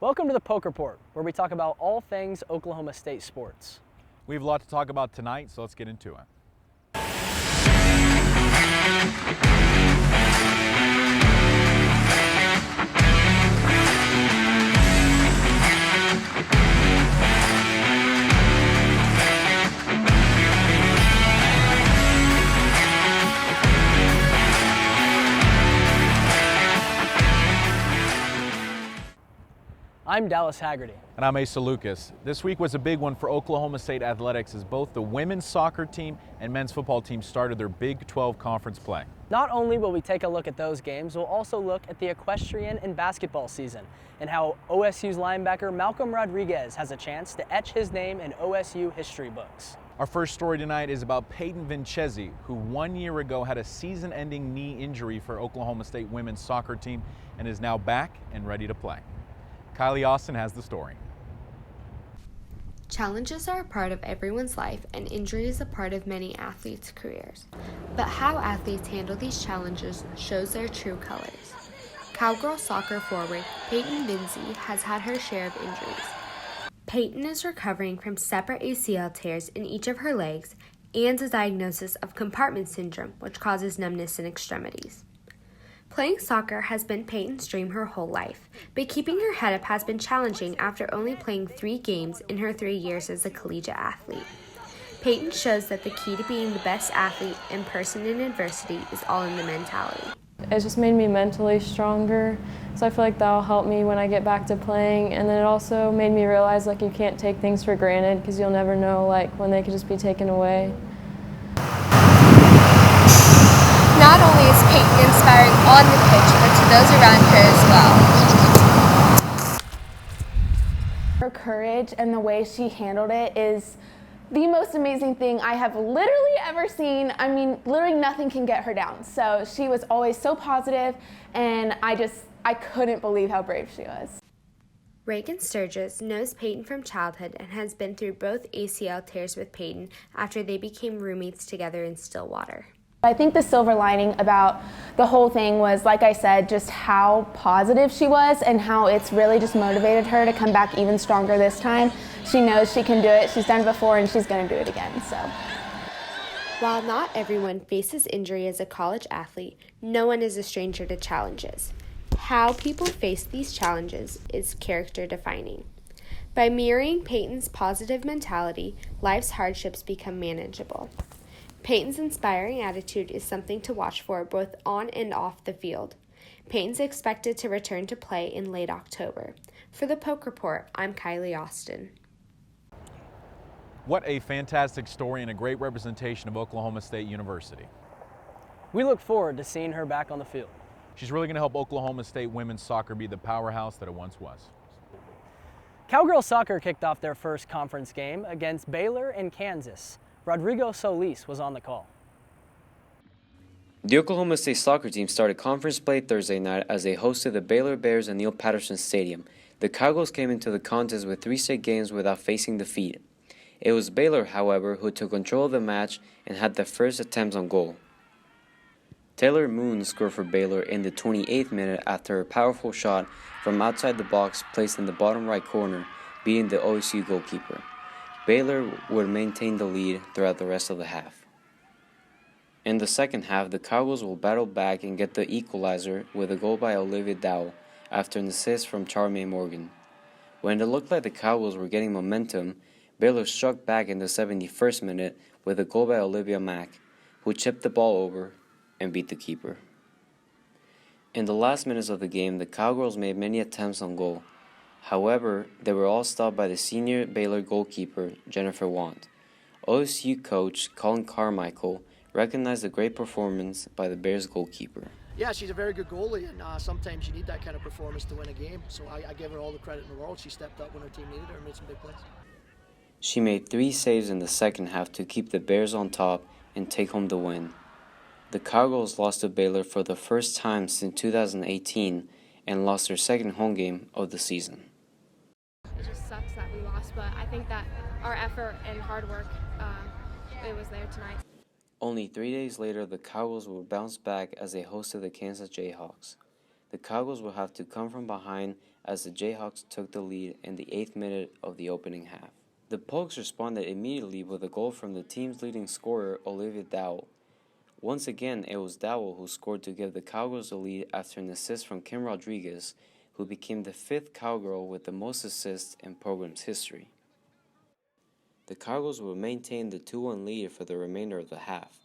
Welcome to the Poke Report, where we talk about all things Oklahoma State sports. We have a lot to talk about tonight, so let's get into it. I'm Dallas Haggerty. And I'm Asa Lucas. This week was a big one for Oklahoma State athletics as both the women's soccer team and men's football team started their Big 12 conference play. Not only will we take a look at those games, we'll also look at the equestrian and basketball season and how OSU's linebacker Malcolm Rodriguez has a chance to etch his name in OSU history books. Our first story tonight is about Peyton Vincenzi, who 1 year ago had a season-ending knee injury for Oklahoma State women's soccer team and is now back and ready to play. Kylie Austin has the story. Challenges are a part of everyone's life, and injury is a part of many athletes' careers. But how athletes handle these challenges shows their true colors. Cowgirl soccer forward Peyton Vincenzi has had her share of injuries. Peyton is recovering from separate ACL tears in each of her legs and a diagnosis of compartment syndrome, which causes numbness in extremities. Playing soccer has been Peyton's dream her whole life, but keeping her head up has been challenging after only playing 3 games in her 3 years as a collegiate athlete. Peyton shows that the key to being the best athlete and person in adversity is all in the mentality. It just made me mentally stronger, so I feel like that'll help me when I get back to playing. And then it also made me realize you can't take things for granted because you'll never know when they could just be taken away. Not only is Peyton inspiring on the pitch, but to those around her as well. Her courage and the way she handled it is the most amazing thing I have literally ever seen. I mean, literally nothing can get her down. So she was always so positive, and I couldn't believe how brave she was. Reagan Sturgis knows Peyton from childhood and has been through both ACL tears with Peyton after they became roommates together in Stillwater. I think the silver lining about the whole thing was, like I said, just how positive she was and how it's really just motivated her to come back even stronger this time. She knows she can do it. She's done it before and she's going to do it again. So, while not everyone faces injury as a college athlete, no one is a stranger to challenges. How people face these challenges is character defining. By mirroring Peyton's positive mentality, life's hardships become manageable. Peyton's inspiring attitude is something to watch for both on and off the field. Peyton's expected to return to play in late October. For the Poke Report, I'm Kylie Austin. What a fantastic story and a great representation of Oklahoma State University. We look forward to seeing her back on the field. She's really going to help Oklahoma State women's soccer be the powerhouse that it once was. Cowgirl soccer kicked off their first conference game against Baylor in Kansas. Rodrigo Solis was on the call. The Oklahoma State soccer team started conference play Thursday night as they hosted the Baylor Bears in Neil Patterson Stadium. The Cowgirls came into the contest with 3 straight games without facing defeat. It was Baylor, however, who took control of the match and had the first attempts on goal. Taylor Moon scored for Baylor in the 28th minute after a powerful shot from outside the box placed in the bottom right corner, beating the OSU goalkeeper. Baylor would maintain the lead throughout the rest of the half. In the second half, the Cowgirls will battle back and get the equalizer with a goal by Olivia Dow after an assist from Charmaine Morgan. When it looked like the Cowgirls were getting momentum, Baylor struck back in the 71st minute with a goal by Olivia Mack, who chipped the ball over and beat the keeper. In the last minutes of the game, the Cowgirls made many attempts on goal. However, they were all stopped by the senior Baylor goalkeeper, Jennifer Want. OSU coach Colin Carmichael recognized the great performance by the Bears goalkeeper. Yeah, she's a very good goalie, and sometimes you need that kind of performance to win a game. So I give her all the credit in the world. She stepped up when her team needed her and made some big plays. She made 3 saves in the second half to keep the Bears on top and take home the win. The Cowgirls lost to Baylor for the first time since 2018 and lost their second home game of the season. It just sucks that we lost, but I think that our effort and hard work, it was there tonight. Only 3 days later, the Cowgirls will bounce back as they hosted the Kansas Jayhawks. The Cowgirls will have to come from behind as the Jayhawks took the lead in the 8th minute of the opening half. The Pokes responded immediately with a goal from the team's leading scorer, Olivia Dowell. Once again, it was Dowell who scored to give the Cowgirls the lead after an assist from Kim Rodriguez, who became the 5th Cowgirl with the most assists in program's history. The Cowgirls would maintain the 2-1 lead for the remainder of the half.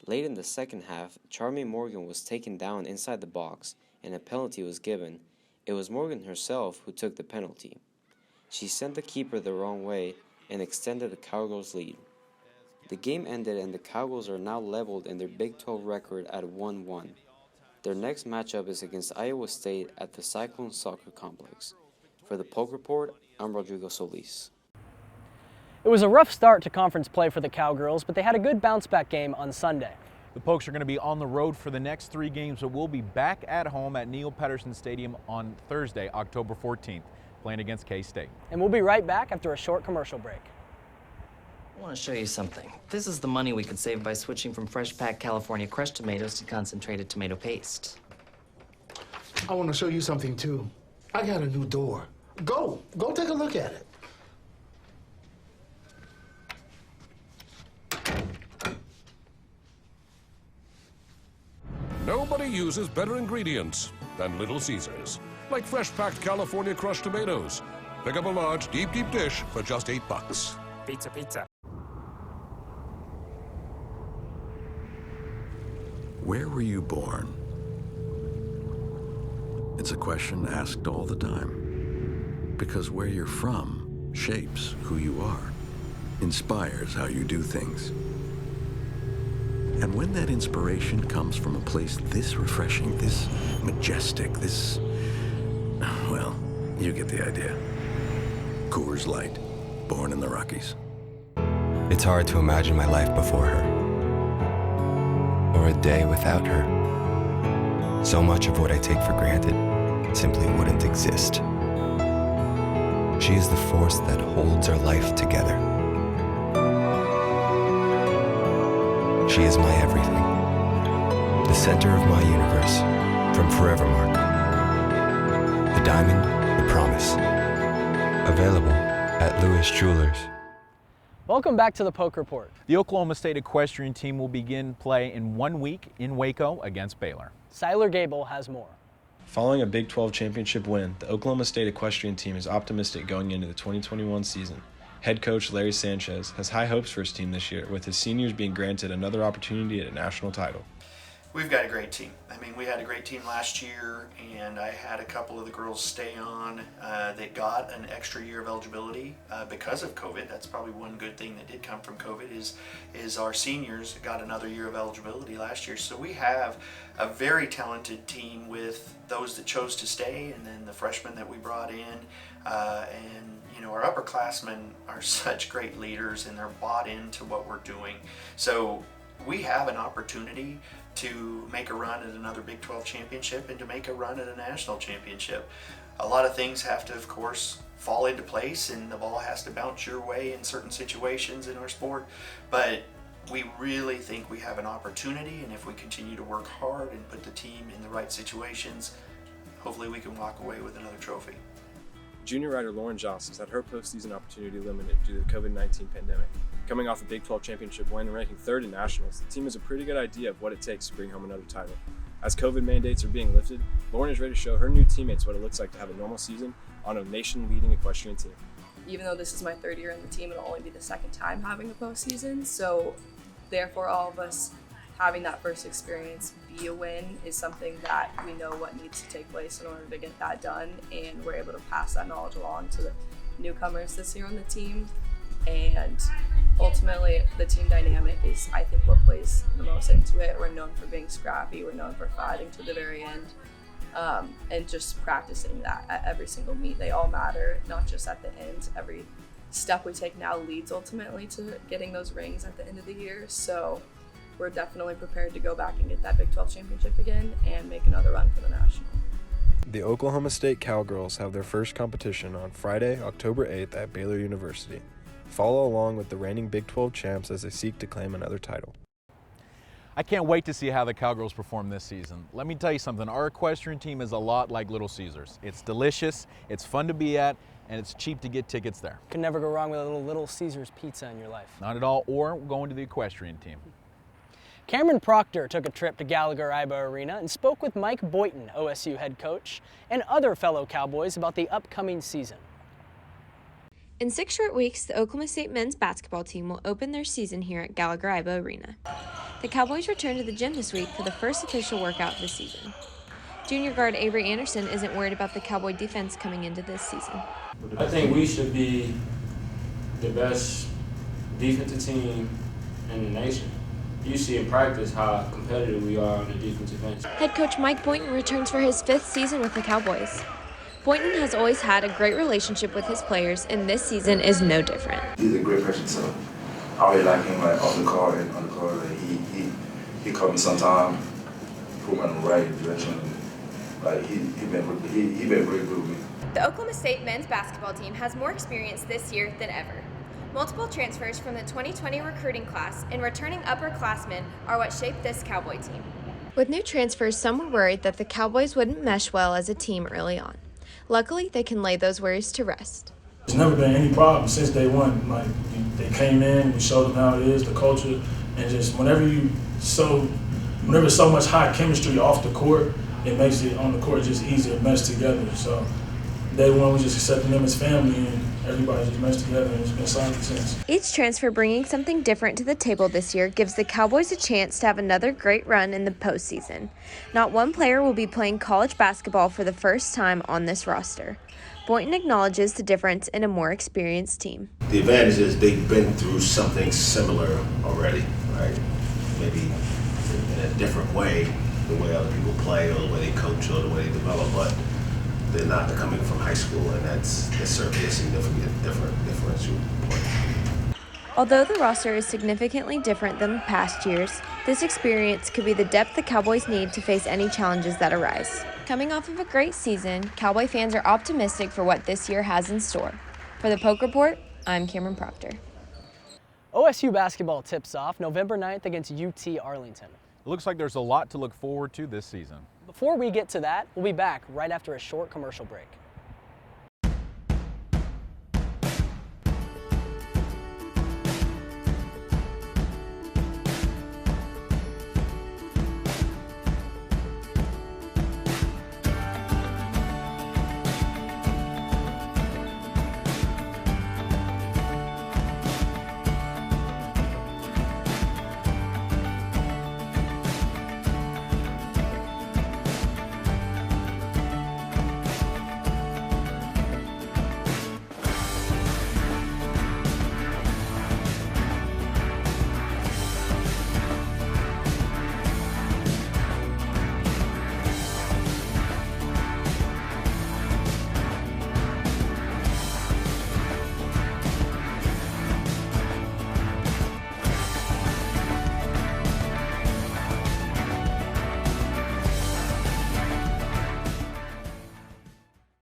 Late in the second half, Charmy Morgan was taken down inside the box and a penalty was given. It was Morgan herself who took the penalty. She sent the keeper the wrong way and extended the Cowgirls' lead. The game ended and the Cowgirls are now leveled in their Big 12 record at 1-1. Their next matchup is against Iowa State at the Cyclone Soccer Complex. For the Poke Report, I'm Rodrigo Solis. It was a rough start to conference play for the Cowgirls, but they had a good bounce-back game on Sunday. The Pokes are going to be on the road for the next 3 games, but we'll be back at home at Neil Patterson Stadium on Thursday, October 14th, playing against K-State. And we'll be right back after a short commercial break. I want to show you something. This is the money we could save by switching from fresh-packed California crushed tomatoes to concentrated tomato paste. I want to show you something, too. I got a new door. Go take a look at it. Nobody uses better ingredients than Little Caesars, like fresh-packed California crushed tomatoes. Pick up a large, deep dish for just $8. Pizza. Where were you born? It's a question asked all the time. Because where you're from shapes who you are, inspires how you do things. And when that inspiration comes from a place this refreshing, this majestic, this... well, you get the idea. Coors Light, born in the Rockies. It's hard to imagine my life before her, or a day without her. So much of what I take for granted simply wouldn't exist. She is the force that holds our life together. She is my everything, the center of my universe, from Forevermark. The diamond, the promise. Available at Lewis Jewelers. Welcome back to the Poke Report. The Oklahoma State equestrian team will begin play in 1 week in Waco against Baylor. Siler Gable has more. Following a Big 12 championship win, the Oklahoma State equestrian team is optimistic going into the 2021 season. Head coach Larry Sanchez has high hopes for his team this year, with his seniors being granted another opportunity at a national title. We've got a great team. I mean, we had a great team last year, and I had a couple of the girls stay on. They got an extra year of eligibility because of COVID. That's probably one good thing that did come from COVID is our seniors got another year of eligibility last year. So we have a very talented team with those that chose to stay, and then the freshmen that we brought in, and you know, our upperclassmen are such great leaders, and they're bought into what we're doing. So we have an opportunity to make a run at another Big 12 championship and to make a run at a national championship. A lot of things have to, of course, fall into place, and the ball has to bounce your way in certain situations in our sport. But we really think we have an opportunity, and if we continue to work hard and put the team in the right situations, hopefully we can walk away with another trophy. Junior rider Lauren Joss has had her postseason opportunity limited due to the COVID-19 pandemic. Coming off a Big 12 championship win and ranking 3rd in nationals, the team has a pretty good idea of what it takes to bring home another title. As COVID mandates are being lifted, Lauren is ready to show her new teammates what it looks like to have a normal season on a nation-leading equestrian team. Even though this is my 3rd year in the team, it'll only be the 2nd time having a postseason, so therefore all of us having that first experience be a win is something that we know what needs to take place in order to get that done, and we're able to pass that knowledge along to the newcomers this year on the team. And ultimately, the team dynamic is, I think, what plays the most into it. We're known for being scrappy, we're known for fighting to the very end, and just practicing that at every single meet. They all matter, not just at the end. Every step we take now leads ultimately to getting those rings at the end of the year. So we're definitely prepared to go back and get that Big 12 championship again and make another run for the national. The Oklahoma State Cowgirls have their first competition on Friday, October 8th at Baylor University. Follow along with the reigning Big 12 champs as they seek to claim another title. I can't wait to see how the Cowgirls perform this season. Let me tell you something, our equestrian team is a lot like Little Caesars. It's delicious, it's fun to be at, and it's cheap to get tickets there. Can never go wrong with a Little Caesars pizza in your life. Not at all, or going to the equestrian team. Cameron Proctor took a trip to Gallagher-Iba Arena and spoke with Mike Boynton, OSU head coach, and other fellow Cowboys about the upcoming season. In 6 short weeks, the Oklahoma State men's basketball team will open their season here at Gallagher-Iba Arena. The Cowboys return to the gym this week for the first official workout of the season. Junior guard Avery Anderson isn't worried about the Cowboy defense coming into this season. I think we should be the best defensive team in the nation. You see in practice how competitive we are on the defensive end. Head coach Mike Boynton returns for his 5th season with the Cowboys. Boynton has always had a great relationship with his players, and this season is no different. He's a great person, so I really like him off the court and on the court. Like, he called me sometime, put me in the right direction. Like he been very good with me. The Oklahoma State men's basketball team has more experience this year than ever. Multiple transfers from the 2020 recruiting class and returning upperclassmen are what shaped this Cowboy team. With new transfers, some were worried that the Cowboys wouldn't mesh well as a team early on. Luckily, they can lay those worries to rest. There's never been any problem since day one. Like, they came in, we showed them how it is, the culture, and just whenever there's so much high chemistry off the court, it makes it on the court just easier to mesh together. So day one, we just accepting them as family, and everybody just meshed together, and it's been solid since. Each transfer bringing something different to the table this year gives the Cowboys a chance to have another great run in the postseason. Not one player will be playing college basketball for the first time on this roster. Boynton acknowledges the difference in a more experienced team. The advantage is they've been through something similar already, right? Maybe in a different way, the way other people play or the way they coach or the way they develop, but they're coming from high school, and that's certainly a significant differential point. Although the roster is significantly different than past years, this experience could be the depth the Cowboys need to face any challenges that arise. Coming off of a great season, Cowboy fans are optimistic for what this year has in store. For the Poke Report, I'm Cameron Proctor. OSU basketball tips off November 9th against UT Arlington. It looks like there's a lot to look forward to this season. Before we get to that, we'll be back right after a short commercial break.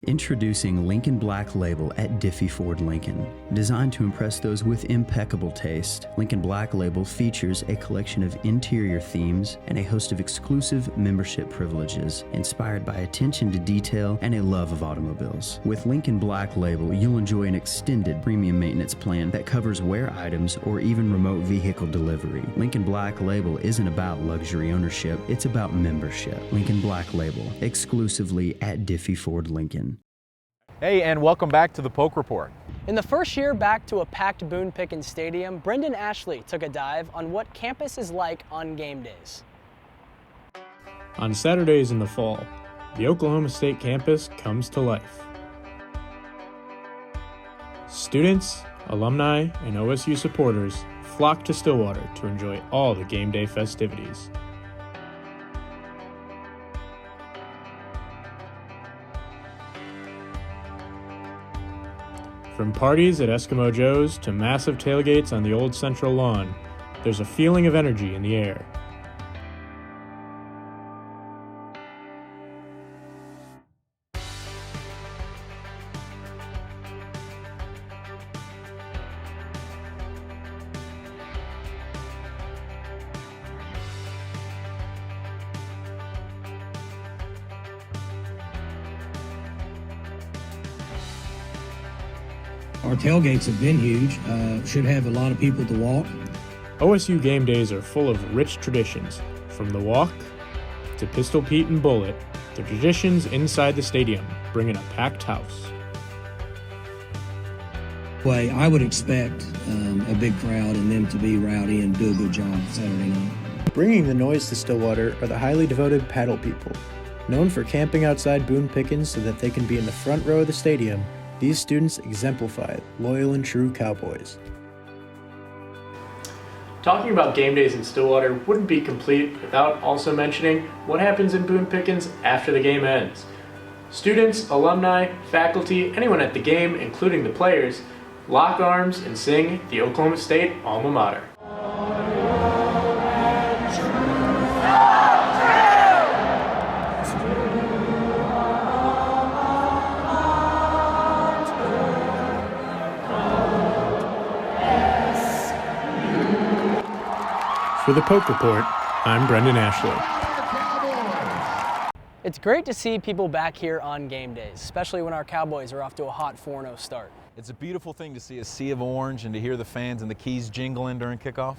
Introducing Lincoln Black Label at Diffie Ford Lincoln. Designed to impress those with impeccable taste, Lincoln Black Label features a collection of interior themes and a host of exclusive membership privileges inspired by attention to detail and a love of automobiles. With Lincoln Black Label, you'll enjoy an extended premium maintenance plan that covers wear items or even remote vehicle delivery. Lincoln Black Label isn't about luxury ownership, it's about membership. Lincoln Black Label, exclusively at Diffie Ford Lincoln. Hey, and welcome back to the Poke Report. In the first year back to a packed Boone Pickens Stadium, Brendan Ashley took a dive on what campus is like on game days. On Saturdays in the fall, the Oklahoma State campus comes to life. Students, alumni, and OSU supporters flock to Stillwater to enjoy all the game day festivities. From parties at Eskimo Joe's to massive tailgates on the old Central Lawn, there's a feeling of energy in the air. Our tailgates have been huge. Should have a lot of people to walk. OSU game days are full of rich traditions. From the walk to Pistol Pete and Bullet, the traditions inside the stadium bring in a packed house. I would expect a big crowd and them to be rowdy and do a good job Saturday night. Bringing the noise to Stillwater are the highly devoted paddle people. Known for camping outside Boone Pickens so that they can be in the front row of the stadium, these students exemplify loyal and true Cowboys. Talking about game days in Stillwater wouldn't be complete without also mentioning what happens in Boone Pickens after the game ends. Students, alumni, faculty, anyone at the game, including the players, lock arms and sing the Oklahoma State alma mater. For the Poke Report, I'm Brendan Ashley. It's great to see people back here on game days, especially when our Cowboys are off to a hot 4-0 start. It's a beautiful thing to see a sea of orange and to hear the fans and the keys jingling during kickoff.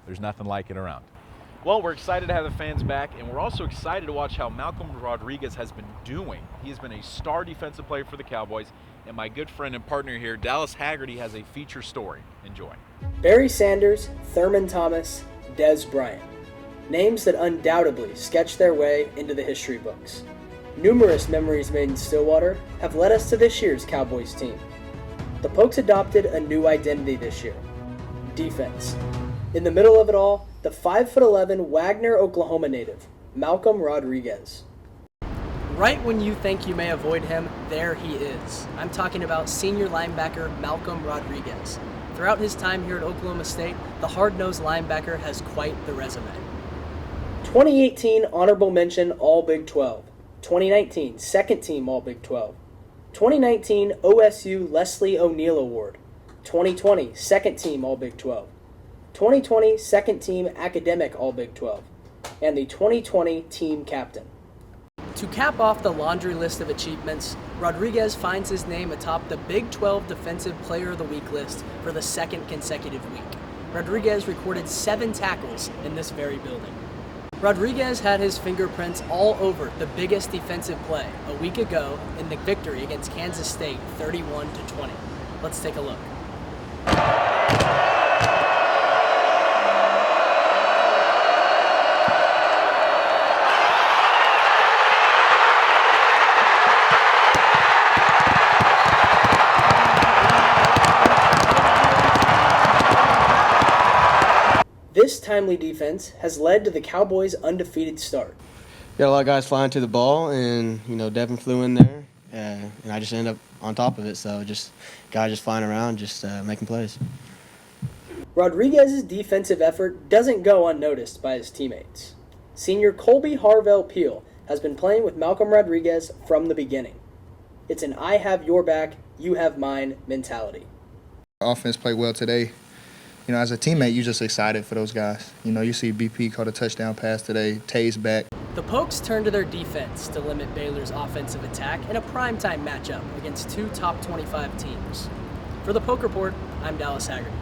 There's nothing like it around. Well, we're excited to have the fans back, and we're also excited to watch how Malcolm Rodriguez has been doing. He has been a star defensive player for the Cowboys, and my good friend and partner here, Dallas Haggerty, has a feature story. Enjoy. Barry Sanders, Thurman Thomas, Des Bryant. Names that undoubtedly sketch their way into the history books. Numerous memories made in Stillwater have led us to this year's Cowboys team. The Pokes adopted a new identity this year: defense. In the middle of it all, the 5'11" Wagner, Oklahoma native, Malcolm Rodriguez. Right when you think you may avoid him, there he is. I'm talking about senior linebacker Malcolm Rodriguez. Throughout his time here at Oklahoma State, the hard-nosed linebacker has quite the resume. 2018 Honorable Mention All-Big 12. 2019 Second Team All-Big 12. 2019 OSU Leslie O'Neal Award. 2020 Second Team All-Big 12. 2020 Second Team Academic All-Big 12. And the 2020 Team Captain. To cap off the laundry list of achievements, Rodriguez finds his name atop the Big 12 Defensive Player of the Week list for the second consecutive week. Rodriguez recorded 7 tackles in this very building. Rodriguez had his fingerprints all over the biggest defensive play a week ago in the victory against Kansas State 31-20. Let's take a look. This timely defense has led to the Cowboys' undefeated start. Got a lot of guys flying to the ball, and Devin flew in there, and I just ended up on top of it. So guys just flying around, just making plays. Rodriguez's defensive effort doesn't go unnoticed by his teammates. Senior Colby Harvell Peel has been playing with Malcolm Rodriguez from the beginning. It's an I have your back, you have mine mentality. Offense played well today. As a teammate, you're just excited for those guys. You see BP caught a touchdown pass today, Tay's back. The Pokes turned to their defense to limit Baylor's offensive attack in a primetime matchup against 2 top 25 teams. For the Poke Report, I'm Dallas Haggerty.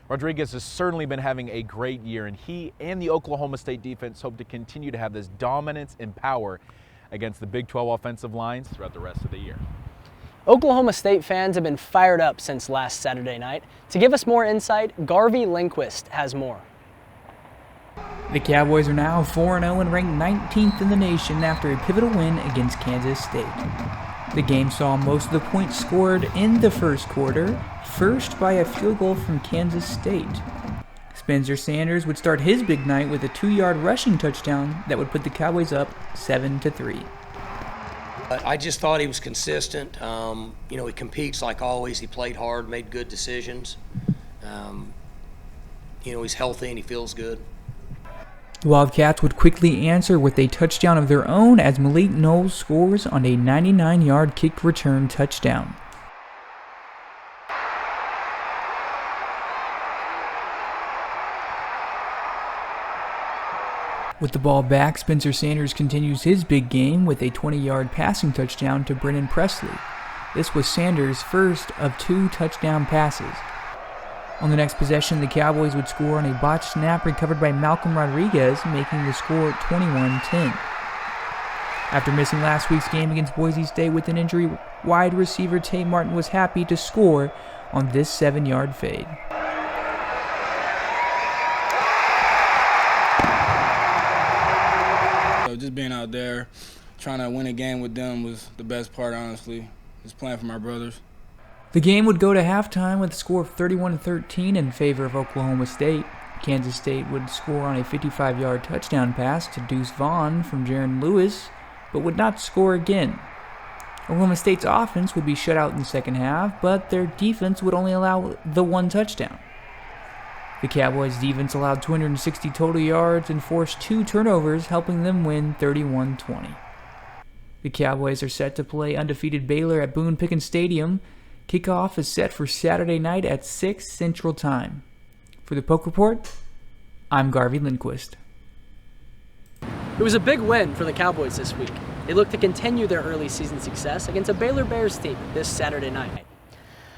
Rodriguez has certainly been having a great year, and he and the Oklahoma State defense hope to continue to have this dominance and power against the Big 12 offensive lines throughout the rest of the year. Oklahoma State fans have been fired up since last Saturday night. To give us more insight, Garvey Lindquist has more. The Cowboys are now 4-0 and ranked 19th in the nation after a pivotal win against Kansas State. The game saw most of the points scored in the first quarter, first by a field goal from Kansas State. Spencer Sanders would start his big night with a 2-yard rushing touchdown that would put the Cowboys up 7-3. I just thought he was consistent. He competes like always. He played hard, made good decisions. He's healthy and he feels good. The Wildcats would quickly answer with a touchdown of their own as Malik Knowles scores on a 99-yard kick return touchdown. With the ball back, Spencer Sanders continues his big game with a 20-yard passing touchdown to Brennan Presley. This was Sanders' first of 2 touchdown passes. On the next possession, the Cowboys would score on a botched snap recovered by Malcolm Rodriguez, making the score 21-10. After missing last week's game against Boise State with an injury, wide receiver Tate Martin was happy to score on this 7-yard fade. Just being out there, trying to win a game with them was the best part, honestly. Just playing for my brothers. The game would go to halftime with a score of 31-13 in favor of Oklahoma State. Kansas State would score on a 55-yard touchdown pass to Deuce Vaughn from Jaron Lewis, but would not score again. Oklahoma State's offense would be shut out in the second half, but their defense would only allow the 1 touchdown. The Cowboys' defense allowed 260 total yards and forced 2 turnovers, helping them win 31-20. The Cowboys are set to play undefeated Baylor at Boone Pickens Stadium. Kickoff is set for Saturday night at 6 Central Time. For the Poke Report, I'm Garvey Lindquist. It was a big win for the Cowboys this week. They look to continue their early season success against a Baylor Bears team this Saturday night.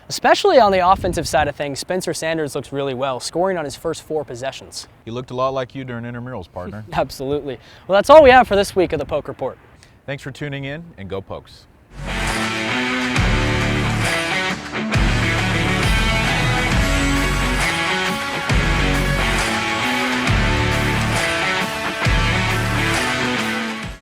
Especially on the offensive side of things, Spencer Sanders looks really well, scoring on his first 4 possessions. He looked a lot like you during intramurals, partner. Absolutely. Well, that's all we have for this week of the Poke Report. Thanks for tuning in, and go Pokes.